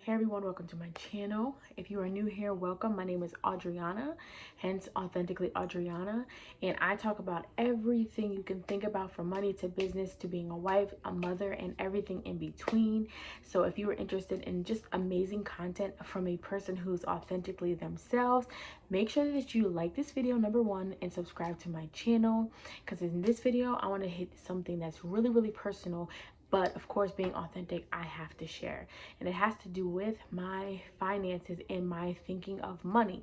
Hey everyone, welcome to my channel. If you are new here, welcome. My name is Audreanna, hence Authentically Audreanna, and I talk about everything you can think about, from money to business to being a wife, a mother, and everything in between. So if you are interested in just amazing content from a person who's authentically themselves, make sure that you like this video, number one, and subscribe to my channel, because in this video I want to hit something that's really personal. But of course, being authentic, I have to share. And it has to do with my finances and my thinking of money.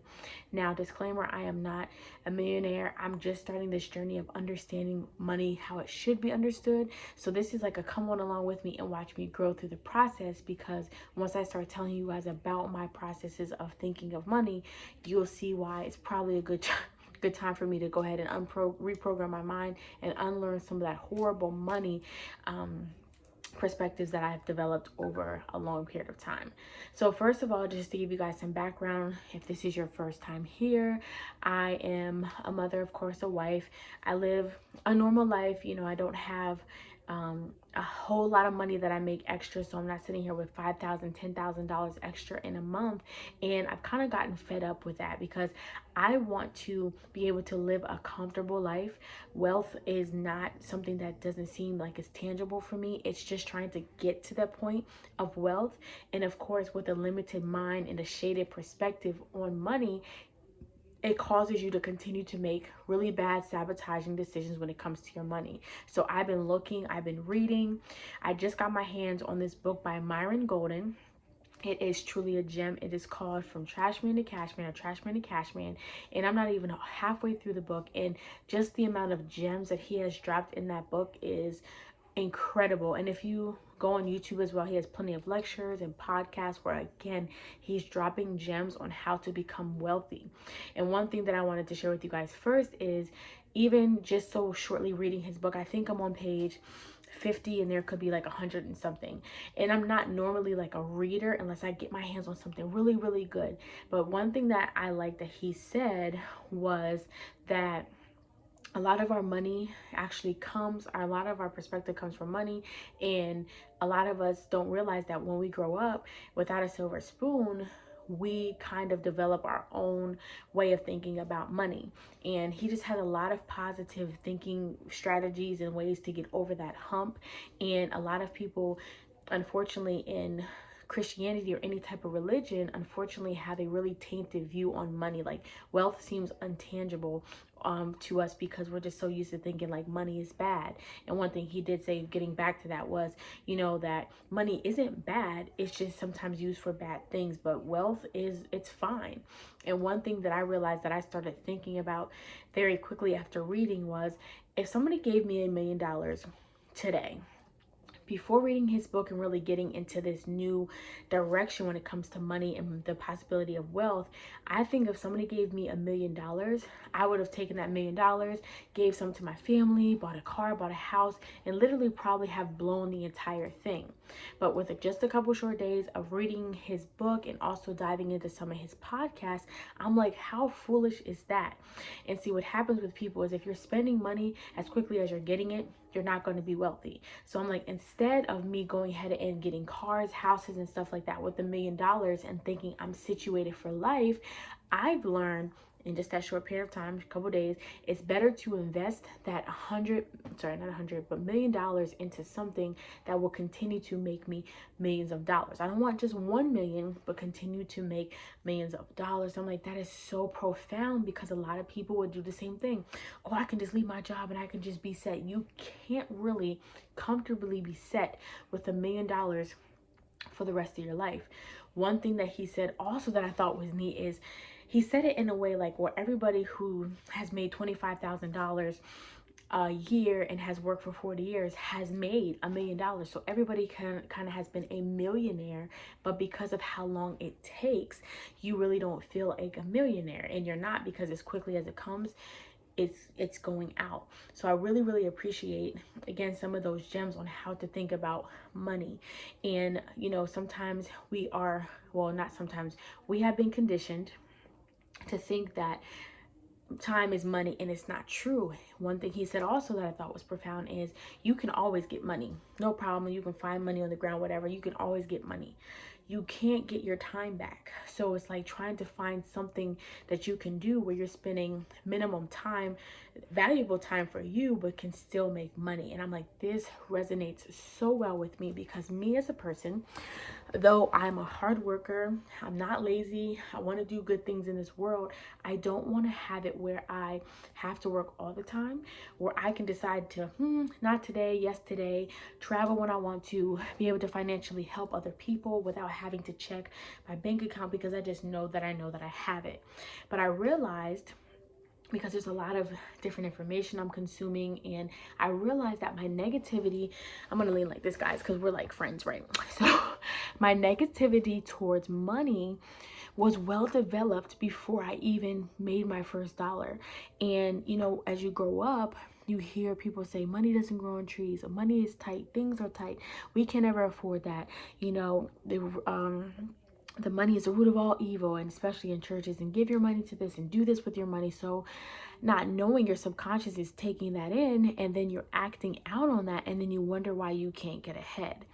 Now, disclaimer, I am not a millionaire. I'm just starting this journey of understanding money, how it should be understood. So this is like a come on along with me and watch me grow through the process, because once I start telling you guys about my processes of thinking of money, you'll see why it's probably a good time for me to go ahead and reprogram my mind and unlearn some of that horrible money perspectives that I've developed over a long period of time. So first of all, just to give you guys some background, if this is your first time here, I am a mother, of course, a wife. I live a normal life. You know, I don't have a whole lot of money that I make extra, so I'm not sitting here with $5,000, $10,000 extra in a month. And I've kind of gotten fed up with that, because I want to be able to live a comfortable life. Wealth is not something that doesn't seem like it's tangible for me. It's just trying to get to that point of wealth. And of course, with a limited mind and a shaded perspective on money, it causes you to continue to make really bad sabotaging decisions when it comes to your money. So I've been looking, I've been reading. I just got my hands on this book by Myron Golden. It is truly a gem. It is called From Trash Man to Cash Man, or Trash Man to Cash Man. And I'm not even halfway through the book, and just the amount of gems that he has dropped in that book is incredible. And if you go on YouTube as well, he has plenty of lectures and podcasts where, again, he's dropping gems on how to become wealthy. And one thing that I wanted to share with you guys first is, even just so shortly reading his book, I think I'm on page 50 and there could be like 100 and something. And I'm not normally like a reader unless I get my hands on something really good. But one thing that I like that he said was that a lot of our money actually comes, a lot of our perspective comes from money. And a lot of us don't realize that when we grow up without a silver spoon, we kind of develop our own way of thinking about money. And he just had a lot of positive thinking strategies and ways to get over that hump. And a lot of people, unfortunately, in Christianity or any type of religion, unfortunately have a really tainted view on money. Like, wealth seems untangible to us, because we're just so used to thinking like money is bad. And one thing he did say, getting back to that, was, you know, that money isn't bad, it's just sometimes used for bad things. But wealth it's fine. And one thing that I realized that I started thinking about very quickly after reading was, if somebody gave me $1 million today, before reading his book and really getting into this new direction when it comes to money and the possibility of wealth, I think if somebody gave me $1 million, I would have taken that $1 million, gave some to my family, bought a car, bought a house, and literally probably have blown the entire thing. But with just a couple short days of reading his book and also diving into some of his podcasts, I'm like, how foolish is that? And see, what happens with people is, if you're spending money as quickly as you're getting it, you're not going to be wealthy. So I'm like, instead of me going ahead and getting cars, houses, and stuff like that with $1 million and thinking I'm situated for life, I've learned in just that short period of time, a couple days, it's better to invest that $1 million into something that will continue to make me millions of dollars. I don't want just 1 million, but continue to make millions of dollars. I'm like, that is so profound, because a lot of people would do the same thing. Oh, I can just leave my job and I can just be set. You can't really comfortably be set with $1 million for the rest of your life. One thing that he said also that I thought was neat is, he said it in a way like, where everybody who has made $25,000 a year and has worked for 40 years has made $1 million. So everybody kind of has been a millionaire, but because of how long it takes, you really don't feel like a millionaire. And you're not, because as quickly as it comes, it's going out. So I really appreciate, again, some of those gems on how to think about money. And you know, sometimes we are, well, not sometimes, we have been conditioned to think that time is money, and it's not true. One thing he said also that I thought was profound is, you can always get money, no problem. You can find money on the ground, whatever, you can always get money. you can't get your time back. So it's like trying to find something that you can do where you're spending minimum time, valuable time for you, but can still make money. And I'm like, this resonates so well with me, because me as a person, though I'm a hard worker, I'm not lazy, I want to do good things in this world, I don't want to have it where I have to work all the time, where I can decide to, not today, yes today, travel when I want to, be able to financially help other people without having to check my bank account, because I just know that I have it. But I realized, because there's a lot of different information I'm consuming, and I realized that my negativity, I'm gonna lean like this, guys, because we're like friends, right? So my negativity towards money was well developed before I even made my first dollar. And you know, as you grow up, you hear people say money doesn't grow on trees, or money is tight, things are tight, we can never afford that, you know, the money is the root of all evil, and especially in churches, and give your money to this and do this with your money. So not knowing, your subconscious is taking that in, and then you're acting out on that, and then you wonder why you can't get ahead.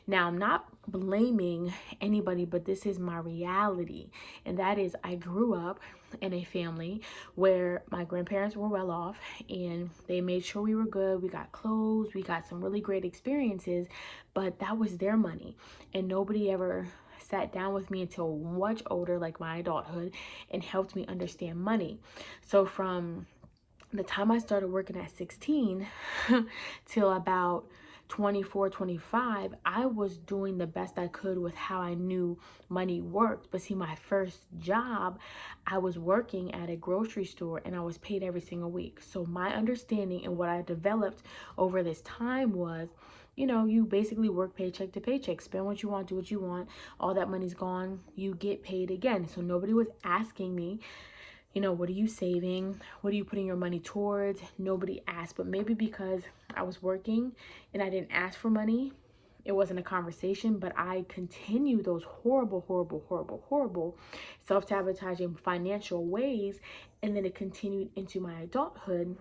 Now, I'm not blaming anybody, but this is my reality. And that is, I grew up in a family where my grandparents were well off, and they made sure we were good. We got clothes, we got some really great experiences, but that was their money. And nobody ever sat down with me until much older, like my adulthood, and helped me understand money. So from the time I started working at 16 till about 24, 25, I was doing the best I could with how I knew money worked. But see, my first job, I was working at a grocery store, and I was paid every single week. So my understanding and what I developed over this time was, you know, you basically work paycheck to paycheck, spend what you want, do what you want. All that money's gone, you get paid again. So nobody was asking me, you know, what are you saving? What are you putting your money towards? Nobody asked. But maybe because I was working and I didn't ask for money, it wasn't a conversation. But I continued those horrible self-sabotaging financial ways, and then it continued into my adulthood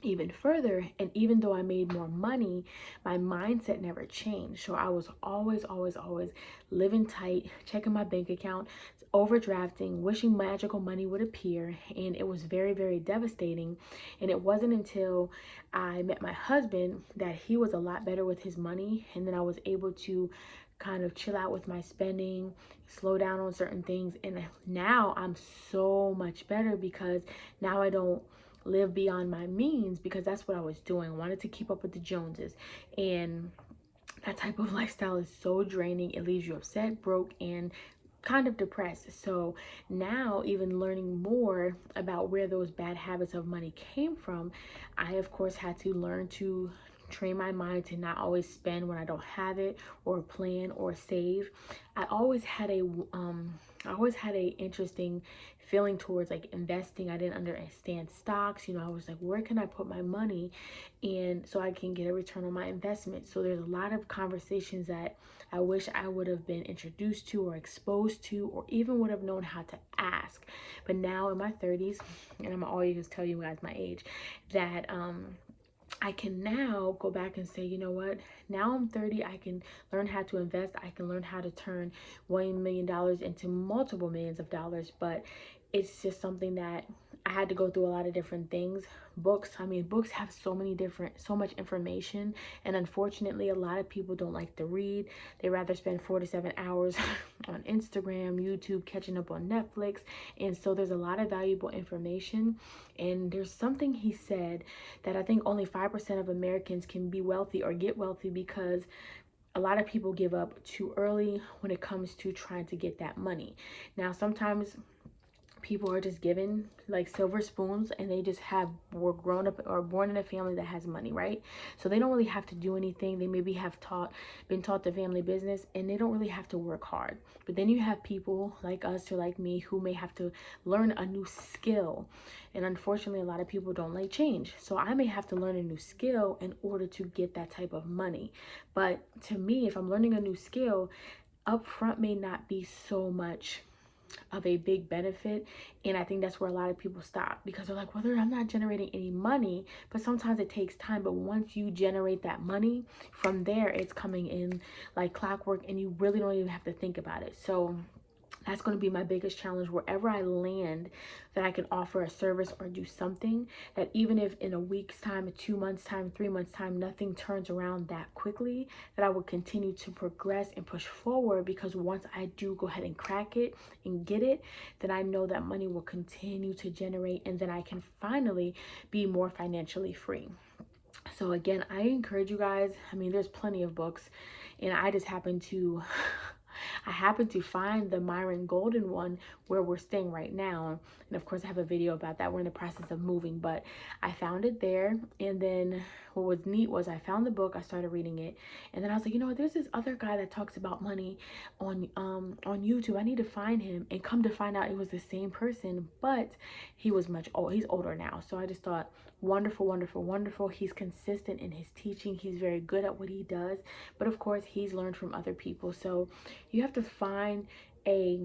even further. And even though I made more money, my mindset never changed. So I was always living tight, checking my bank account, overdrafting, wishing magical money would appear. And it was very devastating. And it wasn't until I met my husband that he was a lot better with his money, and then I was able to kind of chill out with my spending, slow down on certain things. And now I'm so much better, because now I don't live beyond my means, because that's what I was doing. I wanted to keep up with the Joneses, and that type of lifestyle is so draining. It leaves you upset, broke, and kind of depressed. So now, even learning more about where those bad habits of money came from, I of course had to learn to train my mind to not always spend when I don't have it, or plan or save. I always had a interesting feeling towards like investing. I didn't understand stocks. You know, I was like, where can I put my money, and so I can get a return on my investment? So there's a lot of conversations that I wish I would have been introduced to or exposed to, or even would have known how to ask. But now in my 30s, and I'm always tell you guys my age, that I can now go back and say, you know what, now I'm 30, I can learn how to invest. I can learn how to turn $1 million into multiple millions of dollars. But it's just something that I had to go through a lot of different things. Books, I mean, books have so much information, and unfortunately a lot of people don't like to read. They rather spend 4 to 7 hours on Instagram, YouTube, catching up on Netflix. And so there's a lot of valuable information. And there's something he said that I think only 5% of Americans can be wealthy or get wealthy, because a lot of people give up too early when it comes to trying to get that money. Now, sometimes people are just given like silver spoons, and they just were grown up or born in a family that has money, right? So they don't really have to do anything. They maybe have been taught the family business, and they don't really have to work hard. But then you have people like us or like me who may have to learn a new skill, and unfortunately a lot of people don't like change. So I may have to learn a new skill in order to get that type of money. But to me, if I'm learning a new skill, upfront may not be so much a big benefit. And I think that's where a lot of people stop, because they're like, well, I'm not generating any money. But sometimes it takes time. But once you generate that money, from there it's coming in like clockwork, and you really don't even have to think about it. So that's going to be my biggest challenge, wherever I land, that I can offer a service or do something that, even if in a week's time, 2 months time, 3 months time, nothing turns around that quickly, that I will continue to progress and push forward. Because once I do go ahead and crack it and get it, then I know that money will continue to generate, and then I can finally be more financially free. So again, I encourage you guys. I mean, there's plenty of books, and I just happen to I happened to find the Myron Golden one, where we're staying right now. And of course I have a video about that. We're in the process of moving, but I found it there. And then what was neat was I found the book, I started reading it, and then I was like, you know what, there's this other guy that talks about money on YouTube. I need to find him. And come to find out, it was the same person, but he was much old. He's older now. So I just thought, wonderful, wonderful, wonderful. He's consistent in his teaching. He's very good at what he does. But of course, he's learned from other people. So you have to find a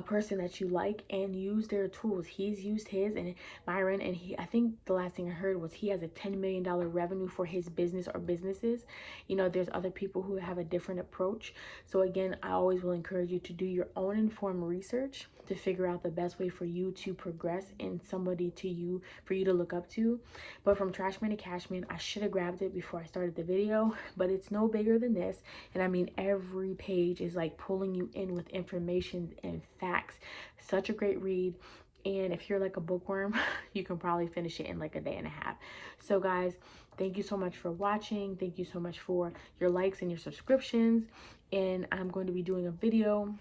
person that you like and use their tools. He's used his, and Myron, and I think the last thing I heard was he has a $10 million revenue for his business or businesses. You know, there's other people who have a different approach. So again, I always will encourage you to do your own informed research to figure out the best way for you to progress, and somebody for you to look up to. But from Trashman to Cashman, I should have grabbed it before I started the video, but it's no bigger than this. And I mean, every page is like pulling you in with information and facts. Such a great read. And if you're like a bookworm, you can probably finish it in like a day and a half. So guys, thank you so much for watching. Thank you so much for your likes and your subscriptions. And I'm going to be doing a video.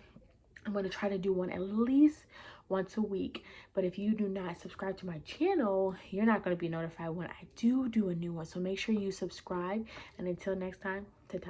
I'm going to try to do one at least once a week. But if you do not subscribe to my channel, you're not going to be notified when I do a new one. So make sure you subscribe. And until next time, ta-ta.